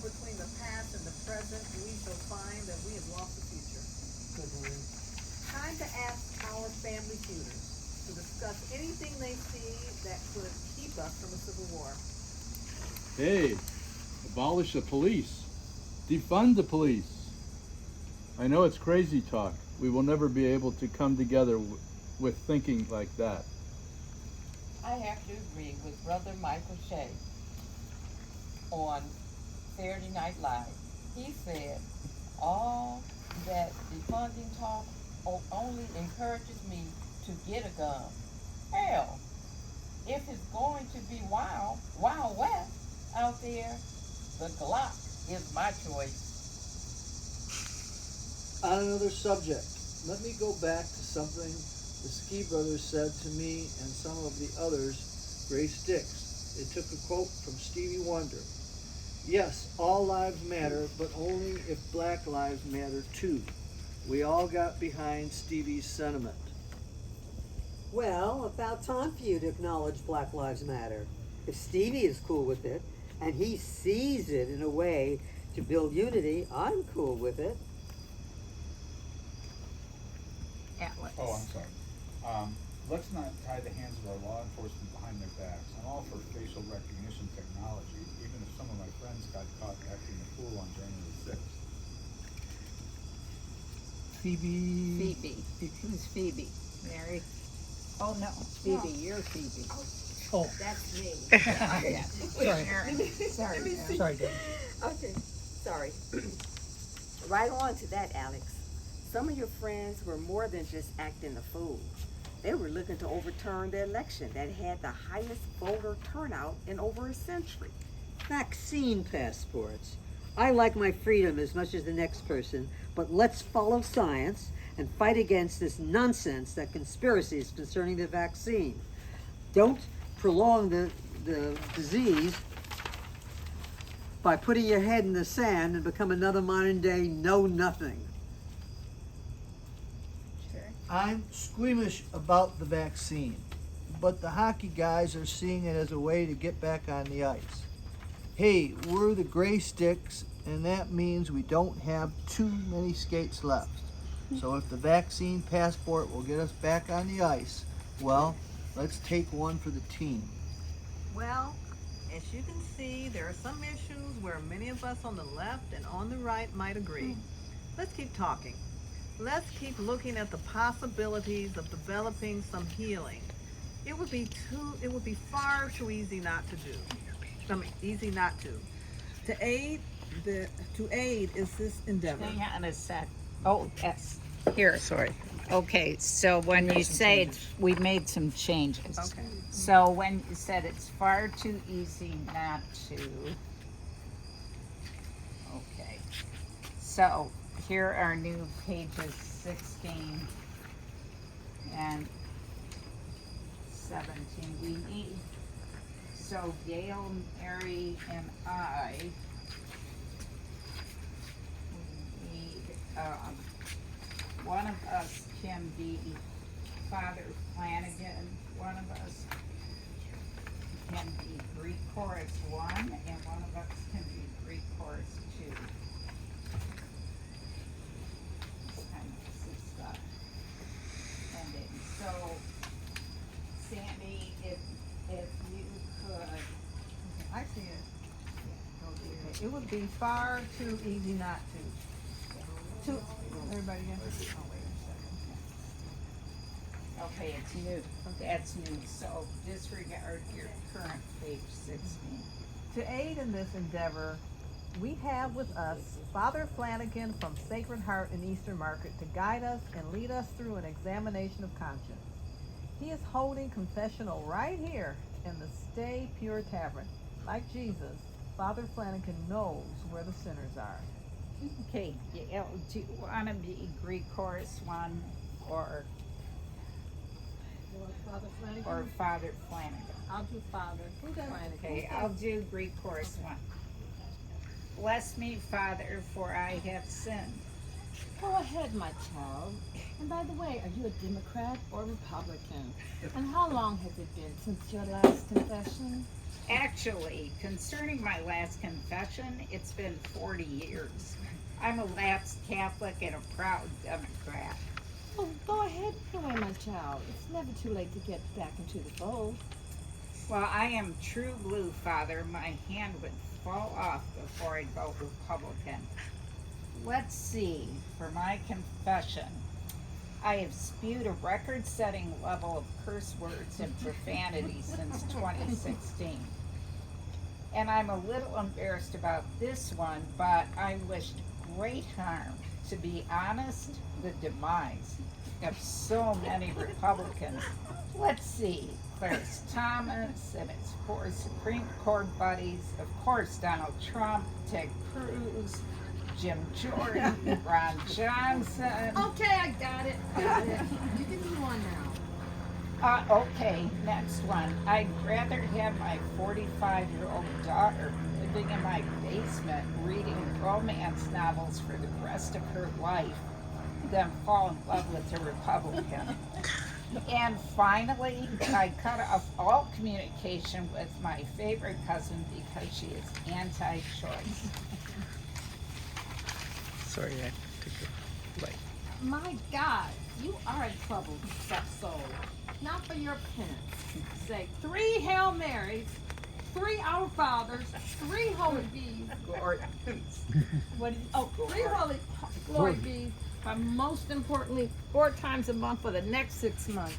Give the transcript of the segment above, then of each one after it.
between the past and the present, we shall find that we have lost the future. Good one. Time to ask our family tutors to discuss anything they see that could keep us from a civil war. Hey, abolish the police. Defund the police. I know it's crazy talk. We will never be able to come together with thinking like that. I have to agree with Brother Michael Shea on Saturday Night Live. He said, all that defunding talk only encourages me to get a gun. Hell, if it's going to be wild, wild west out there, the Glock is my choice. On another subject, let me go back to something the Ski Brothers said to me and some of the others, Gray Sticks. They took a quote from Stevie Wonder. Yes, all lives matter, but only if black lives matter too. We all got behind Stevie's sentiment. Well, about time for you to acknowledge Black Lives Matter. If Stevie is cool with it, and he sees it in a way to build unity, I'm cool with it. Alex. Oh, I'm sorry. Let's not tie the hands of our law enforcement behind their backs. I'm all for facial recognition technology, even if some of my friends got caught acting a fool on January 6th. Phoebe. Phoebe. Who's Phoebe? Mary? Oh, no. Phoebe, you're Phoebe. Oh, That's me. sorry. Sorry. Sorry, Dave. Okay, sorry. Right on to that, Alex. Some of your friends were more than just acting a fool. They were looking to overturn the election that had the highest voter turnout in over a century. Vaccine passports. I like my freedom as much as the next person, but let's follow science and fight against this nonsense that conspiracies concerning the vaccine. Don't prolong the disease by putting your head in the sand and become another modern day know-nothing. I'm squeamish about the vaccine, but the hockey guys are seeing it as a way to get back on the ice. Hey, we're the Gray Sticks, and that means we don't have too many skates left. So if the vaccine passport will get us back on the ice, well, let's take one for the team. Well, as you can see, there are some issues where many of us on the left and on the right might agree. Let's keep talking. Let's keep looking at the possibilities of developing some healing. It would be far too easy not to do. Easy not to. To aid is this endeavor. Hang on a sec. Oh, yes. Here. Sorry. Okay, so when you say we made some changes. Okay. So when you said it's far too easy not to. Okay. So here are new pages 16 and 17. We need, so Gail, Mary, and I, we need, one of us can be Father Flanagan, one of us can be Greek Chorus 1, and one of us can be Greek Chorus 2. So, Sandy, if you could, I see it. Okay. It would be far too easy not to. Everybody again? Oh, wait a second. okay, it's new, that's new, so disregard your current page 16. To aid in this endeavor, we have with us Father Flanagan from Sacred Heart in Eastern Market to guide us and lead us through an examination of conscience. He is holding confessional right here in the Stay Pure Tavern. Like Jesus, Father Flanagan knows where the sinners are. Okay, do you wanna be Greek Chorus 1 or Father Flanagan? or Father Flanagan? I'll do Father Flanagan. Okay, I'll do Greek Chorus 1. Bless me, Father, for I have sinned. Go ahead, my child. And by the way, are you a Democrat or Republican? And how long has it been since your last confession? Actually, concerning my last confession, it's been 40 years. I'm a lapsed Catholic and a proud Democrat. Well, go ahead anyway, my child. It's never too late to get back into the fold. Well, I am true blue, Father. My hand would fall off before I'd vote Republican. Let's see, for my confession, I have spewed a record-setting level of curse words and profanity since 2016. And I'm a little embarrassed about this one, but I wished great harm, to be honest, the demise of so many Republicans. Let's see, Clarence Thomas and his 4 Supreme Court buddies, of course Donald Trump, Ted Cruz, Jim Jordan, Ron Johnson. Okay, I got it. You can move on now. Okay, next one. I'd rather have my 45-year-old daughter living in my basement reading romance novels for the rest of her life than fall in love with a Republican. And finally, I cut off all communication with my favorite cousin because she is anti-choice. Sorry, I took the light. My God, you are a troubled soul. Not for your penance. Say 3 Hail Marys, 3 Our Fathers, 3 Holy Bees. Glory. What is, 3 Holy Glory Bees. But most importantly, 4 times a month for the next 6 months,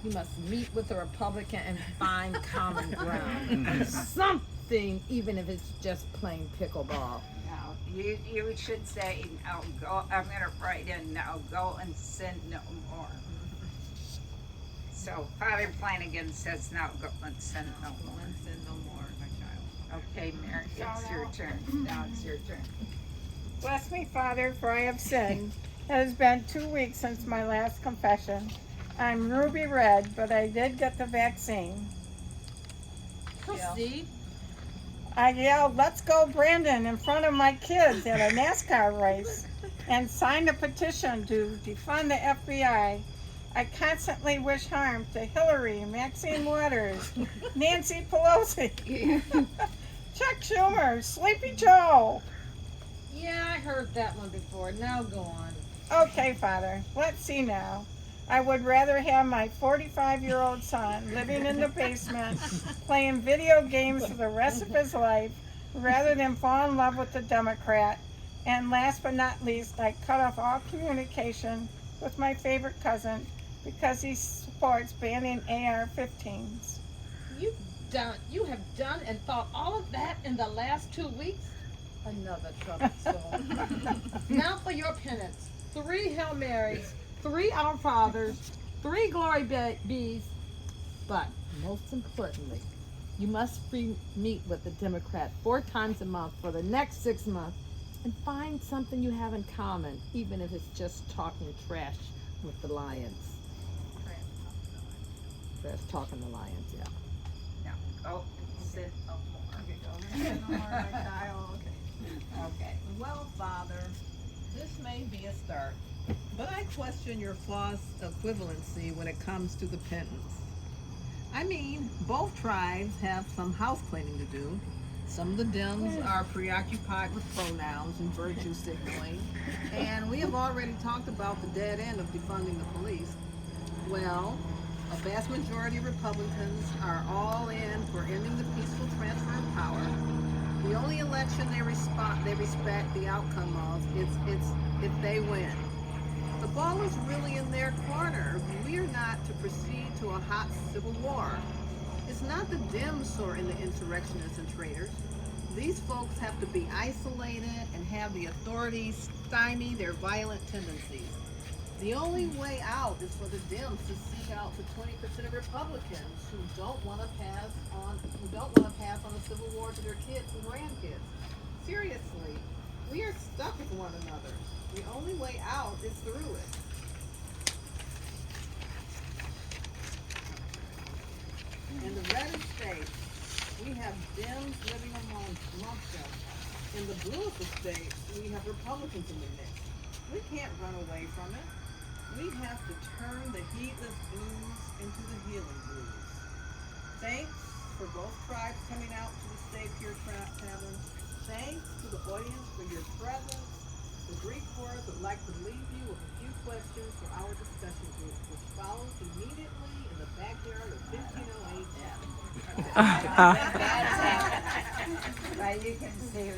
you must meet with a Republican and find common ground. Something, even if it's just plain pickleball. Now, you should say, now go, I'm gonna write in, now go and sin no more. So Father Flanagan says, now go and sin no more. Sin no more, my child. Okay, Mary, it's your turn. Now it's your turn. Bless me, Father, for I have sinned. It has been 2 weeks since my last confession. I'm ruby red, but I did get the vaccine. Proceed. I yelled, "Let's go, Brandon," in front of my kids at a NASCAR race and signed a petition to defund the FBI. I constantly wish harm to Hillary, Maxine Waters, Nancy Pelosi, Chuck Schumer, Sleepy Joe. Yeah, I heard that one before. Now go on. Okay, Father, let's see now. I would rather have my 45-year-old son living in the basement, playing video games for the rest of his life, rather than fall in love with the Democrat. And last but not least, I cut off all communication with my favorite cousin because he supports banning AR-15s. You have done and thought all of that in the last 2 weeks? Another troubled soul. Now for your penance. 3 Hail Marys, 3 Our Fathers, 3 Glory Bees, but most importantly, you must meet with the Democrat 4 times a month for the next 6 months and find something you have in common, even if it's just talking trash with the Lions. Trash talking the Lions, yeah. Now go and sin no more. Sin no more, my child. Okay. Well, Father, this may be a start, but I question your flaw's equivalency when it comes to the penance. I mean, both tribes have some house cleaning to do. Some of the Dems are preoccupied with pronouns and virtue signaling, and we have already talked about the dead end of defunding the police. Well, a vast majority of Republicans are all in for ending the peaceful transfer of power. The only election they respect the outcome of is if they win. The ball is really in their corner. We are not to proceed to a hot civil war. It's not the Dems who are in the insurrectionists and traitors. These folks have to be isolated and have the authorities stymie their violent tendencies. The only way out is for the Dems to seek out the 20% of Republicans who don't want to pass on a civil war to their kids and grandkids. Seriously, we are stuck with one another. The only way out is through it. In the red states, we have Dems living amongst them. In the bluest of states, we have Republicans in the mix. We can't run away from it. We have to turn the heedless blues into the healing blues. Thanks for both tribes coming out to the Stay Pure Tavern. Thanks to the audience for your presence. The Greek chorus would like to leave you with a few questions for our discussion group, which follows immediately in the backyard of 1508 Tavern. Right, you can see